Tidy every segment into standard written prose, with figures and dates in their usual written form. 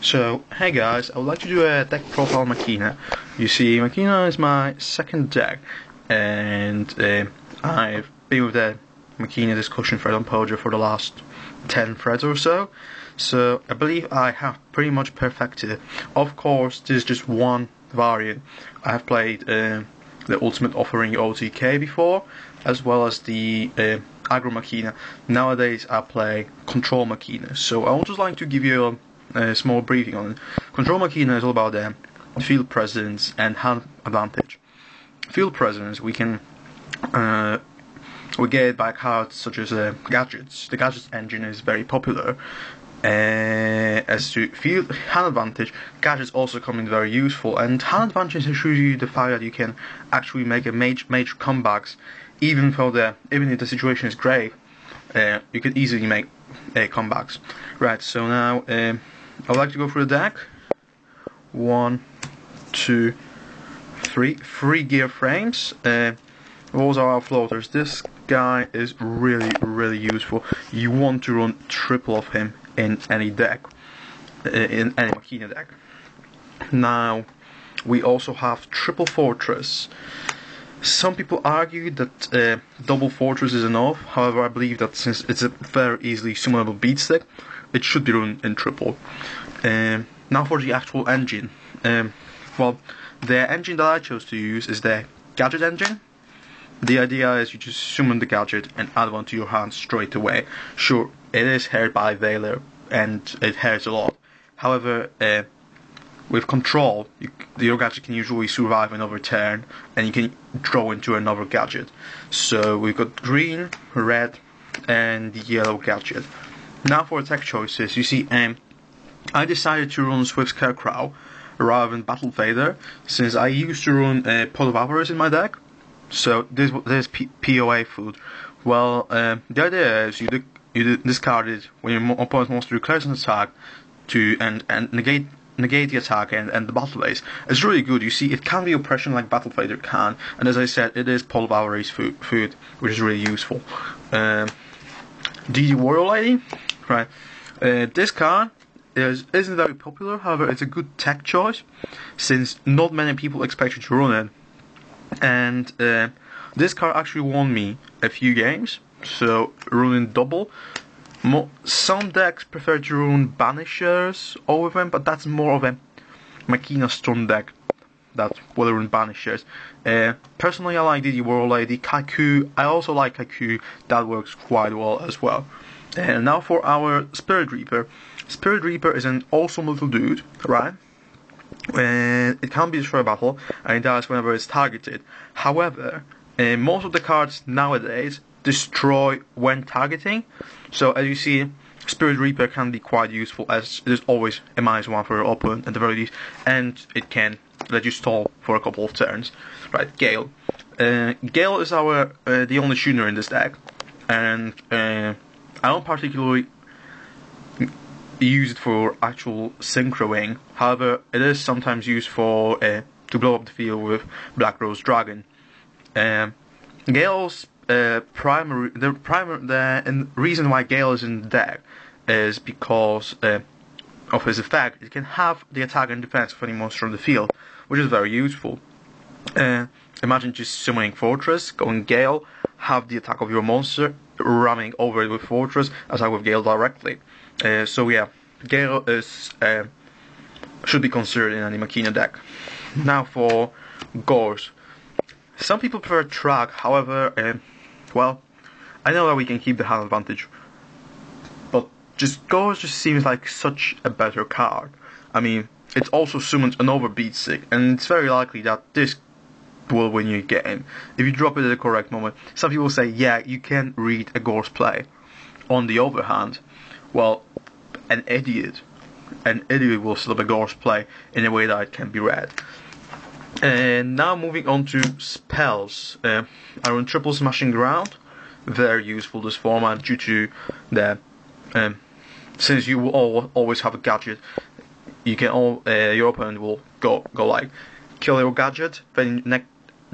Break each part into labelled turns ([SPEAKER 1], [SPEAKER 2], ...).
[SPEAKER 1] So, hey guys, I would like to do a deck profile Machina. You see, Machina is my second deck, and I've been with the Machina discussion thread on Pojo for the last 10 threads or so. So, I believe I have pretty much perfected it. Of course, this is just one variant. I have played the Ultimate Offering OTK before, as well as the Aggro Machina. Nowadays, I play Control Machina. So, I would just like to give you a small briefing on it. Control Machina is all about field presence and hand advantage. Field presence, we get it by cards such as gadgets. The gadgets engine is very popular. As to field hand advantage, gadgets also come in very useful, and hand advantage assures you the fact that you can actually make a major comebacks, even if the situation is grave. You can easily make comebacks. Right. So now I would like to go through the deck. 1, 2, 3. 3 gear frames. Those are our floaters. This guy is really useful. You want to run triple of him in any deck, in any Machina deck. Now, we also have triple fortress. Some people argue that double fortress is enough. However, I believe that since it's a very easily summonable beat stick, it should be run in triple. Now for the actual engine. Well, the engine that I chose to use is the gadget engine. The idea is you just summon the gadget and add one to your hand straight away. Sure, it is hurt by Valor and it hurts a lot. However, with control, your gadget can usually survive another turn and you can draw into another gadget. So we've got green, red, and yellow gadget. Now for attack choices, you see, I decided to run Swift Scarecrow rather than Battle Vader, since I used to run Pot of Avarice in my deck. So this POA food. Well, the idea is you discard it when your opponent wants to declare an attack and negate the attack and the battle phase. It's really good. You see, it can be oppression like Battle Vader can, and as I said, it is Pot of Avarice food, which is really useful. DD Warrior Lady, right? This card isn't very popular. However, it's a good tech choice since not many people expect you to run it. And this card actually won me a few games, so running double. Some decks prefer to run Banishers over them, but that's more of a Machina stun deck that will run Banishers. Personally, I like DD World Lady, Kaiku. I also like Kaiku, that works quite well as well. And now for our Spirit Reaper. Spirit Reaper is an awesome little dude, right? And it can be destroyed by battle, and it dies whenever it's targeted. However, most of the cards nowadays destroy when targeting. So as you see, Spirit Reaper can be quite useful, as there's always a -1 for your opponent at the very least, and it can let you stall for a couple of turns. Right, Gale. Gale is the only tuner in this deck, and I don't particularly use it for actual synchroing. However, it is sometimes used for to blow up the field with Black Rose Dragon. Gale's the reason why Gale is in the deck is because of his effect. It can have the attack and defense of any monster on the field, which is very useful. Imagine just summoning Fortress, going Gale, have the attack of your monster, ramming over it with Fortress, attack with Gale directly. So yeah, Gale should be considered in any Machina deck. Now for Gores. Some people prefer Track, however, well, I know that we can keep the hand advantage, but Gores just seems like such a better card. I mean, it also summons another beat stick, and it's very likely that this will win you a game if you drop it at the correct moment. Some people say, yeah, you can read a Gores play. On the other hand, well, an idiot will set up a Gores play in a way that it can be read. And now moving on to spells. I run Triple Smashing Ground. Very useful this format due to the since you will always have a gadget, you can your opponent will go like kill your gadget, then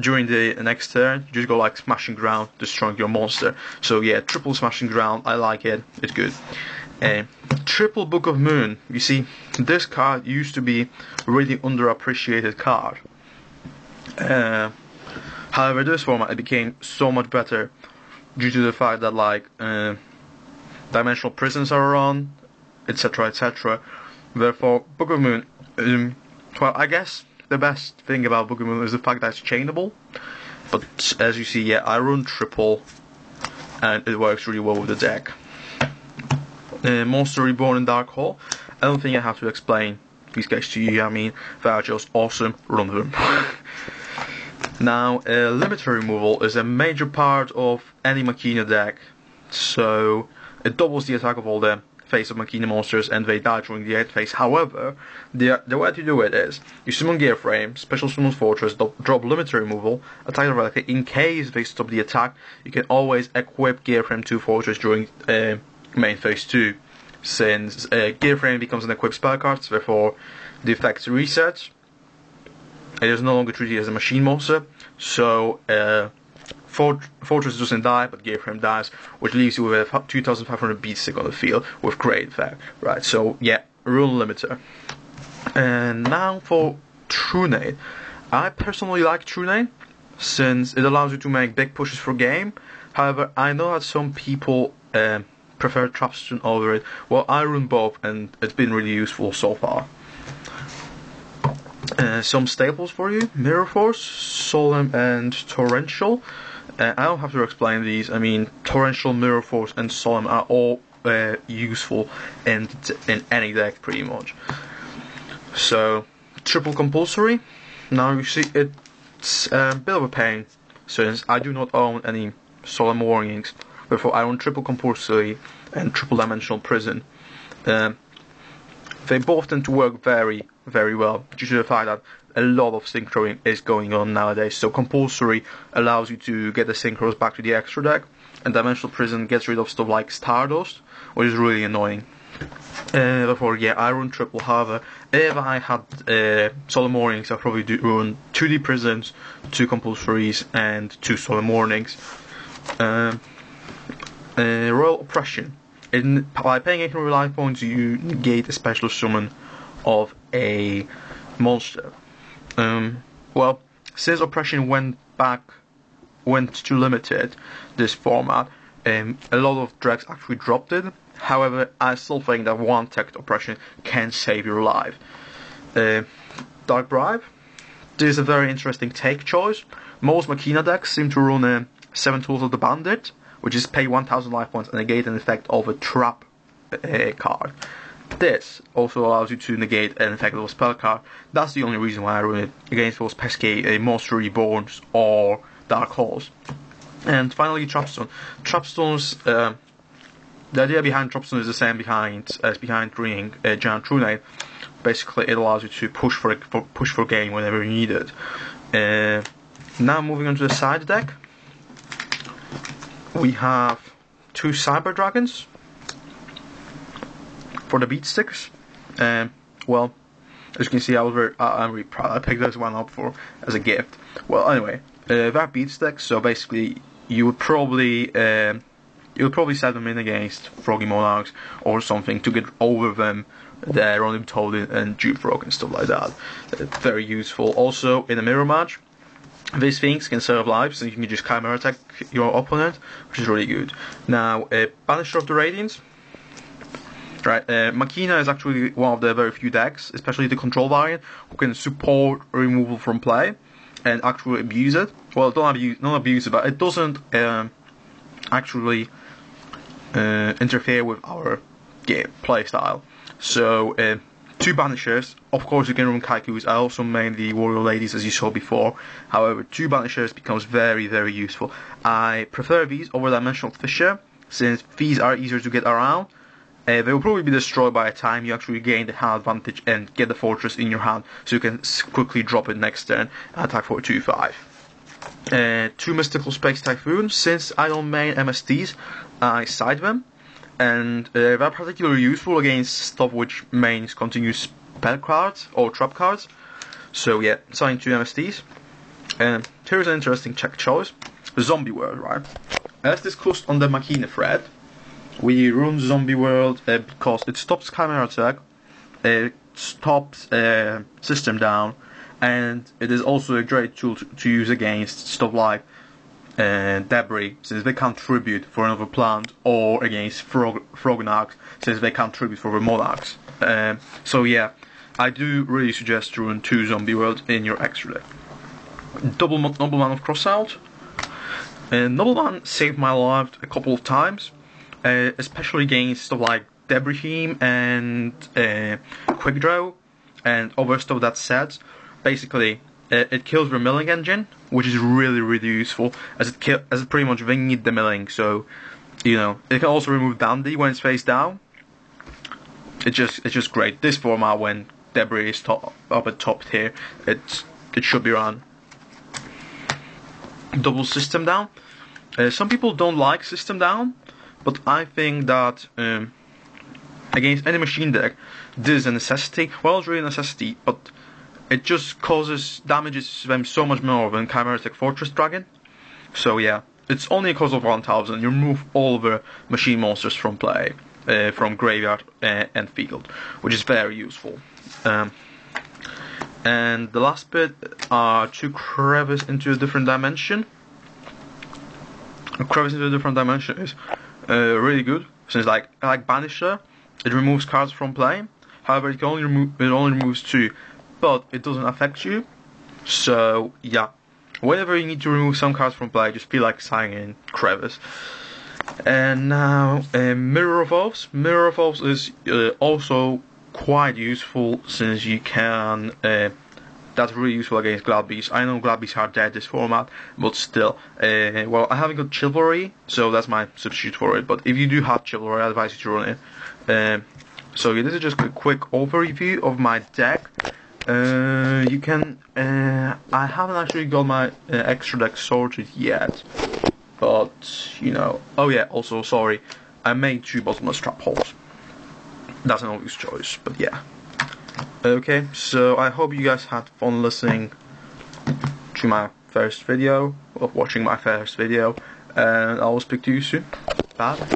[SPEAKER 1] during the next turn you just go like Smashing Ground, destroying your monster. So yeah, Triple Smashing Ground, I like it. It's good. Triple Book of Moon. You see, this card used to be a really underappreciated card. However, this format it became so much better due to the fact that like dimensional prisons are around, etc., etc. Therefore, Book of Moon. Well, I guess the best thing about Book of Moon is the fact that it's chainable. But as you see, yeah, I run triple, and it works really well with the deck. Monster Reborn and Dark Hole. I don't think I have to explain these guys to you. I mean, they are just awesome. Run them. Now, limiter removal is a major part of any Machina deck. So it doubles the attack of all the phase of Machina monsters, and they die during the 8th phase. However, the way to do it is you summon Gearframe, special summon Fortress, drop limiter removal, attack the relic. In case they stop the attack, you can always equip Gearframe to Fortress during main phase 2. Since Gearframe becomes an equipped spell card, therefore the effect resets. It is no longer treated as a machine monster, so Fortress doesn't die, but Gearframe dies, which leaves you with 2,500 beat stick on the field with great effect. Right, so yeah, rule limiter. And now for Trunade. I personally like Trunade, since it allows you to make big pushes for game. However, I know that some people prefer Trapstone over it. Well, I run both, and it's been really useful so far. Some staples for you: Mirror Force, Solemn, and Torrential. I don't have to explain these. I mean, Torrential, Mirror Force, and Solemn are all useful in any deck, pretty much. So, triple compulsory. Now you see, it's a bit of a pain, since I do not own any Solemn Warnings. Therefore, I own triple compulsory and triple dimensional prison. They both tend to work very, very well due to the fact that a lot of synchroing is going on nowadays. So compulsory allows you to get the synchros back to the extra deck, and dimensional prison gets rid of stuff like Stardust, which is really annoying. Therefore, yeah, I run triple. However, if I had Solemn Warnings, I'd probably run 2D prisons, 2 compulsories, and 2 Solemn Warnings. Royal Oppression. By paying 800 life points, you negate a special summon of a monster. Well, since Oppression went to limited this format, a lot of decks actually dropped it. However, I still think that one tech Oppression can save your life. Dark Bribe. This is a very interesting take choice. Most Machina decks seem to run 7 Tools of the Bandit, which is pay 1,000 life points and negate an effect of a trap card. This also allows you to negate an effect of a spell card. That's the only reason why I run it against those pesky Monster Reborns or Dark Holes. And finally, Trapstone. Trapstone's the idea behind Trapstone is the same as behind Greening Giant Trunade. Basically, it allows you to push for game whenever you need it. Now moving on to the side deck. We have 2 Cyber Dragons for the beat sticks. Well, as you can see, I'm really proud. I picked this one up as a gift. Well, anyway, that beat sticks. So basically, you would probably set them in against Froggy Monarchs or something to get over them. The Ronin Toad and Dupe Frog and stuff like that. Very useful. Also, in a mirror match, these things can serve lives, and you can just Chimera attack your opponent, which is really good. Now, Banisher of the Radiance. Right, Machina is actually one of the very few decks, especially the control variant, who can support removal from play and actually abuse it. Well, not abuse it, but it doesn't actually interfere with our game play style. So, 2 Banishers. Of course, you can run Kaikus. I also made the Warrior Ladies, as you saw before. However, 2 Banishers becomes very, very useful. I prefer these over Dimensional Fissure, since these are easier to get around. They will probably be destroyed by the time you actually gain the hand advantage and get the fortress in your hand, so you can quickly drop it next turn and attack for 2/5. 2 Mystical Space Typhoons. Since I don't main MSTs, I side them, and they're particularly useful against stuff which mains continuous spell cards or trap cards. So yeah, sign 2 MSTs. Here's an interesting check choice: the Zombie World, right? As discussed on the Machina thread, We run Zombie World because it stops Chimera attack, it stops system down, and it is also a great tool to use against stuff like debris, since they contribute for another plant, or against frognags, since they contribute for the monarchs. So yeah, I do really suggest to run 2 Zombie World in your extra deck. Nobleman of Crossout. Nobleman saved my life a couple of times, especially against stuff like Debris Team and Quick Draw and other stuff that sets. Basically, it kills the milling engine, which is really useful, as it pretty much they need the milling. So, you know, it can also remove Dandy when it's face down. It's just great. This format, when Debris is up at top tier, it should be run. Double System Down. Some people don't like System Down, but I think that against any machine deck, this is a necessity. Well, it's really a necessity, but it just damages them so much more than Chimeric Fortress Dragon. So yeah, it's only a cost of 1000. You remove all the machine monsters from play, from graveyard and field, which is very useful. And the last bit are 2 Crevice into a different dimension. A Crevice into a different dimension is really good, since like Banisher, it removes cards from play. However, it only removes 2, but it doesn't affect you. So yeah, whenever you need to remove some cards from play, just feel like signing in Crevice. And now Mirror of Oaths. Mirror of Oaths is also quite useful, since you can that's really useful against Glad Beasts. I know Glad Beasts are dead this format, but still, well, I haven't got Chivalry, so that's my substitute for it. But if you do have Chivalry, I advise you to run it. So yeah, this is just a quick overview of my deck. You can I haven't actually got my extra deck sorted yet, but you know. Oh yeah, also sorry, I made 2 bottomless trap holes. That's an obvious choice, but yeah. Okay, so I hope you guys had fun listening to my first video, or watching my first video, and I will speak to you soon. Bye.